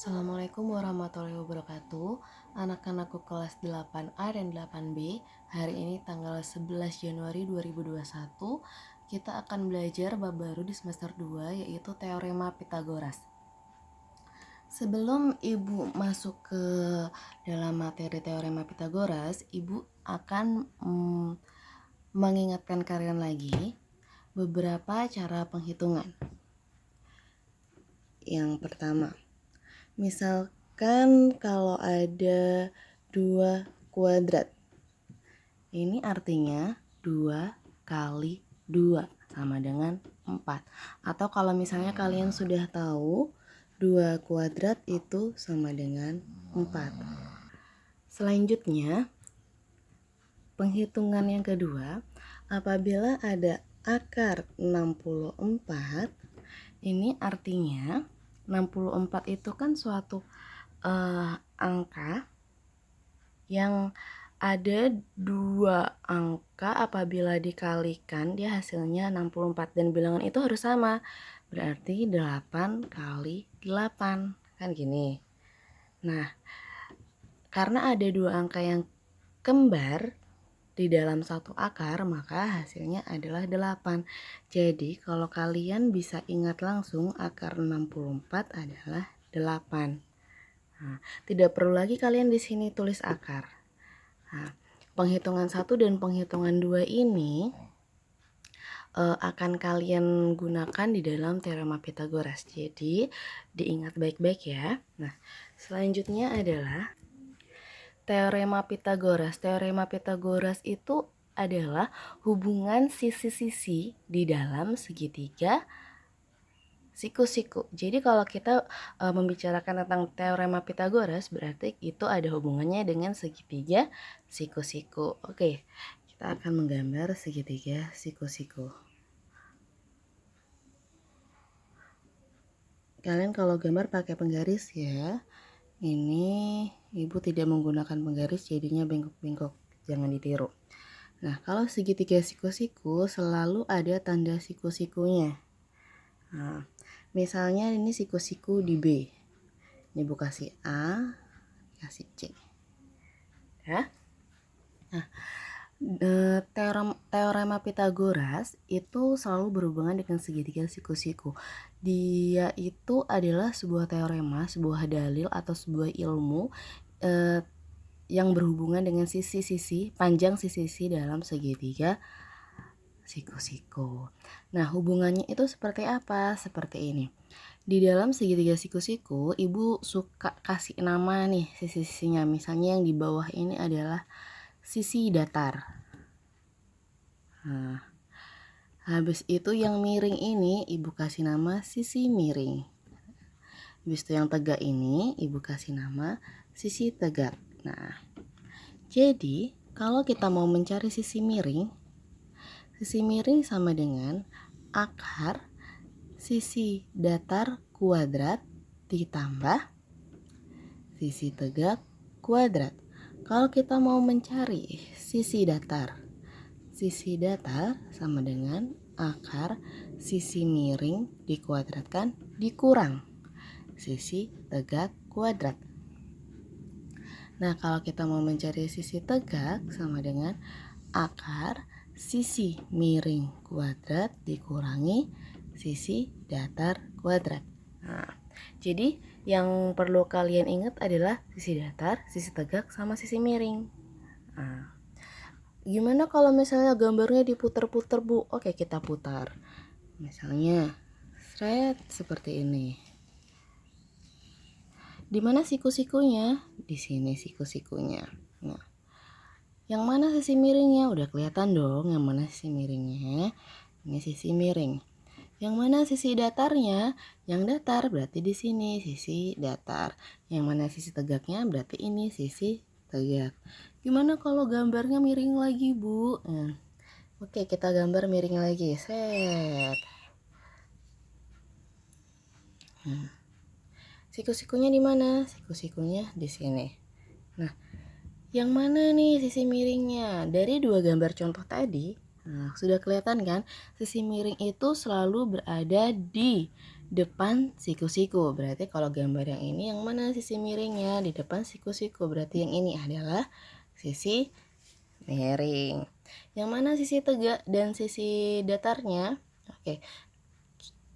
Assalamualaikum warahmatullahi wabarakatuh. Anak-anakku kelas 8A dan 8B. Hari ini tanggal 11 Januari 2021, kita akan belajar bab baru di semester 2, yaitu Teorema Pitagoras. Sebelum Ibu masuk ke dalam materi Teorema Pitagoras, Ibu akan mengingatkan kalian lagi beberapa cara penghitungan. Yang pertama, misalkan kalau ada 2 kuadrat, ini artinya 2 kali 2 sama dengan 4. Atau kalau misalnya kalian sudah tahu 2 kuadrat itu sama dengan 4. Selanjutnya, penghitungan yang kedua, apabila ada akar 64, ini artinya 64 itu kan suatu angka yang ada 2 angka, apabila dikalikan dia hasilnya 64 dan bilangan itu harus sama. Berarti 8 kali 8 kan gini. Nah, karena ada 2 angka yang kembar di dalam satu akar, maka hasilnya adalah 8. Jadi kalau kalian bisa ingat langsung, akar 64 adalah 8. Nah, tidak perlu lagi kalian di sini tulis akar. Nah, penghitungan 1 dan penghitungan 2 ini akan kalian gunakan di dalam teorema Pitagoras. Jadi diingat baik-baik ya. Nah, selanjutnya adalah Teorema Pitagoras. Teorema Pitagoras itu adalah hubungan sisi-sisi di dalam segitiga siku-siku. Jadi kalau kita membicarakan tentang teorema Pitagoras, berarti itu ada hubungannya dengan segitiga siku-siku. Oke, kita akan menggambar segitiga siku-siku. Kalian kalau gambar pakai penggaris ya. Ini Ibu tidak menggunakan penggaris, jadinya bengkok-bengkok, jangan ditiru. Nah, kalau segitiga siku-siku selalu ada tanda siku-sikunya. Nah, misalnya ini siku-siku di B. Ini Ibu kasih A, kasih C. Ya. Nah, teorema Pitagoras itu selalu berhubungan dengan segitiga siku-siku. Dia itu adalah sebuah teorema, sebuah dalil atau sebuah ilmu yang berhubungan dengan sisi-sisi, panjang sisi-sisi dalam segitiga siku-siku. Nah, hubungannya itu seperti apa? Seperti ini. Di dalam segitiga siku-siku, Ibu suka kasih nama nih sisi-sisinya. Misalnya yang di bawah ini adalah sisi datar. Nah, habis itu yang miring ini Ibu kasih nama sisi miring. Habis itu yang tegak ini Ibu kasih nama sisi tegak. Nah, jadi kalau kita mau mencari sisi miring sama dengan akar sisi datar kuadrat ditambah sisi tegak kuadrat. Kalau kita mau mencari sisi datar sama dengan akar sisi miring dikuadratkan dikurang sisi tegak kuadrat. Nah, kalau kita mau mencari sisi tegak sama dengan akar sisi miring kuadrat dikurangi sisi datar kuadrat. Nah, jadi yang perlu kalian ingat adalah sisi datar, sisi tegak, sama sisi miring. Nah, gimana kalau misalnya gambarnya diputar-putar, Bu? Oke, kita putar. Misalnya, seperti ini. Di mana siku-sikunya? Di sini siku-sikunya. Nah, yang mana sisi miringnya? Udah kelihatan dong yang mana sisi miringnya. Ini sisi miring. Yang mana sisi datarnya? Yang datar berarti di sini sisi datar. Yang mana sisi tegaknya? Berarti ini sisi tegak. Gimana kalau gambarnya miring lagi, Bu? Oke, kita gambar miring lagi. Set. Siku-sikunya di mana? Siku-sikunya di sini. Nah, yang mana nih sisi miringnya? Dari 2 gambar contoh tadi, Nah, sudah kelihatan kan? Sisi miring itu selalu berada di depan siku-siku. Berarti kalau gambar yang ini yang mana sisi miringnya? Di depan siku-siku. Berarti yang ini adalah sisi miring. Yang mana sisi tegak dan sisi datarnya? Oke,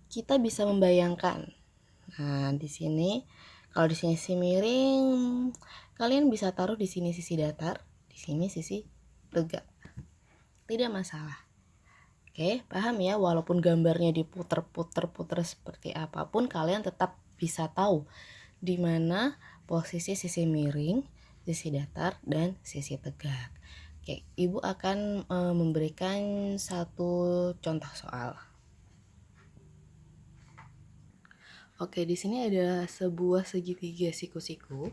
kita bisa membayangkan. Nah, di sini kalau di sini sisi miring, kalian bisa taruh di sini sisi datar, di sini sisi tegak. Tidak masalah. Oke, paham ya? Walaupun gambarnya diputer-puter seperti apapun, kalian tetap bisa tahu di mana posisi sisi miring, sisi datar, dan sisi tegak. Oke, Ibu akan memberikan satu contoh soal. Oke, di sini ada sebuah segitiga siku-siku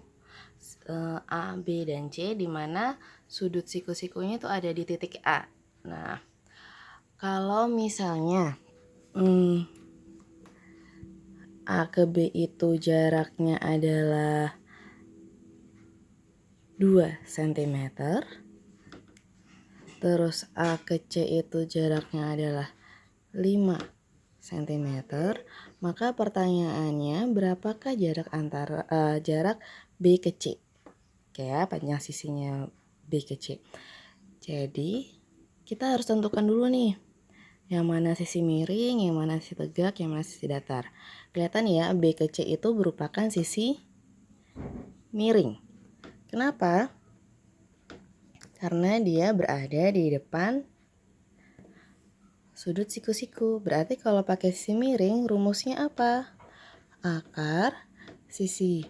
A, B, dan C, di mana sudut siku-sikunya itu ada di titik A. Nah, kalau misalnya A ke B itu jaraknya adalah 2 cm, terus A ke C itu jaraknya adalah 5 cm, maka pertanyaannya berapakah jarak antara jarak B ke C? Oke ya, panjang sisinya B ke C. Jadi kita harus tentukan dulu nih, yang mana sisi miring, yang mana sisi tegak, yang mana sisi datar. Kelihatan ya, B ke C itu merupakan sisi miring. Kenapa? Karena dia berada di depan sudut siku-siku. Berarti kalau pakai sisi miring, rumusnya apa? Akar sisi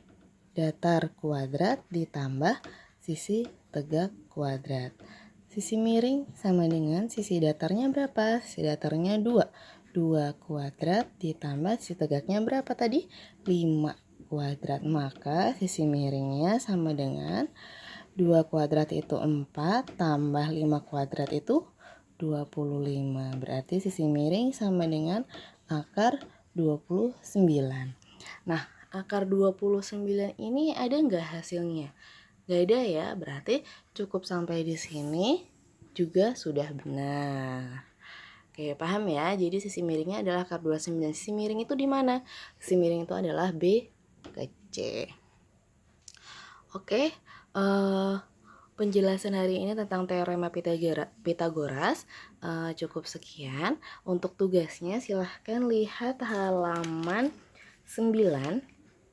datar kuadrat ditambah sisi tegak kuadrat. Sisi miring sama dengan sisi datarnya berapa? Sisi datarnya 2. 2 kuadrat ditambah sisi tegaknya berapa tadi? 5 kuadrat. Maka sisi miringnya sama dengan 2 kuadrat itu 4 tambah 5 kuadrat itu 25. Berarti sisi miring sama dengan akar 29. Nah, akar 29 ini ada nggak hasilnya? Nggak ada ya, berarti cukup sampai di sini juga sudah benar. Oke, paham ya? Jadi sisi miringnya adalah akar 29. Sisi miring itu di mana? Sisi miring itu adalah B ke C. Oke, penjelasan hari ini tentang teorema Pitagoras cukup sekian. Untuk tugasnya silahkan lihat halaman 9.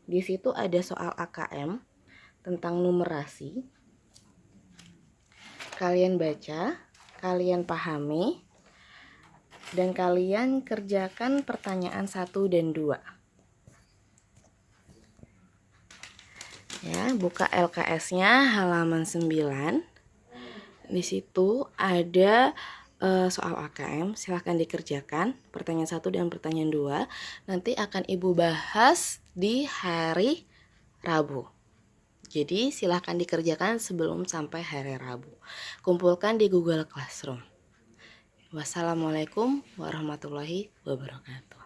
Di situ ada soal AKM tentang numerasi. Kalian baca, kalian pahami, dan kalian kerjakan pertanyaan 1 dan 2. Ya, buka LKS-nya halaman 9. Di situ ada soal AKM, silahkan dikerjakan pertanyaan 1 dan pertanyaan 2. Nanti akan Ibu bahas di hari Rabu. Jadi silahkan dikerjakan sebelum sampai hari Rabu. Kumpulkan di Google Classroom. Wassalamualaikum warahmatullahi wabarakatuh.